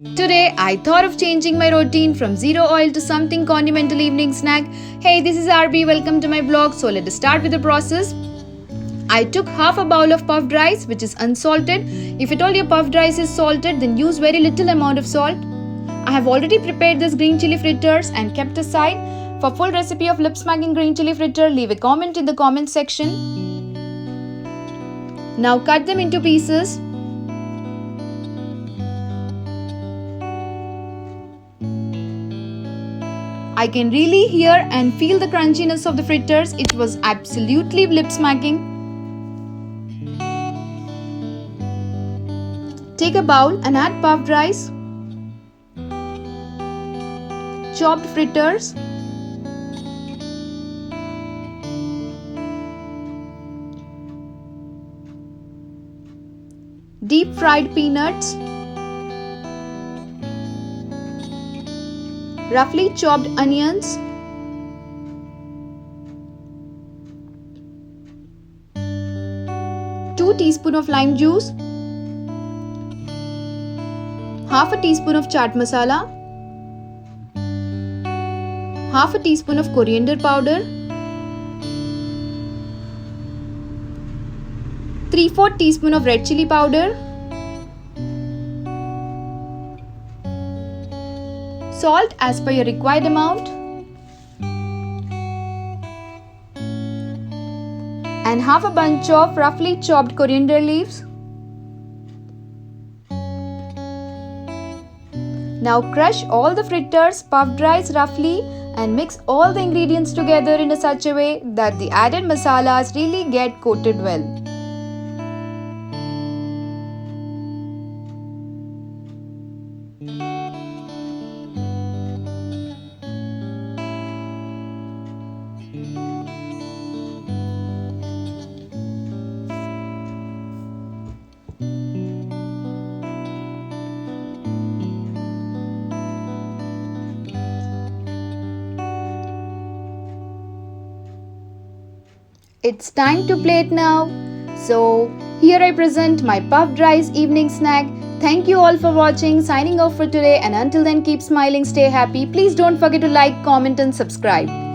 Today, I thought of changing my routine from zero oil to something condimental evening snack. Hey, this is RB, welcome to my vlog. So, let us start with the process. I took half a bowl of puffed rice, which is unsalted. If at all your puffed rice is salted, then use very little amount of salt. I have already prepared this green chili fritters and kept aside. For full recipe of lip smacking green chili fritter, leave a comment in the comment section. Now cut them into pieces. I can really hear and feel the crunchiness of the fritters. It was absolutely lip smacking. Take a bowl and add puffed rice, chopped fritters, deep fried peanuts, roughly chopped onions, two teaspoons of lime juice, half a teaspoon of chaat masala, half a teaspoon of coriander powder, 3/4 teaspoon of red chili powder, salt as per your required amount, and half a bunch of roughly chopped coriander leaves. Now crush all the fritters, puffed rice roughly and mix all the ingredients together in such a way that the added masalas really get coated well. It's time to plate now. So here I present my puffed rice evening snack. Thank you all for watching. Signing off for today, and until then keep smiling, stay happy. Please don't forget to like, comment and subscribe.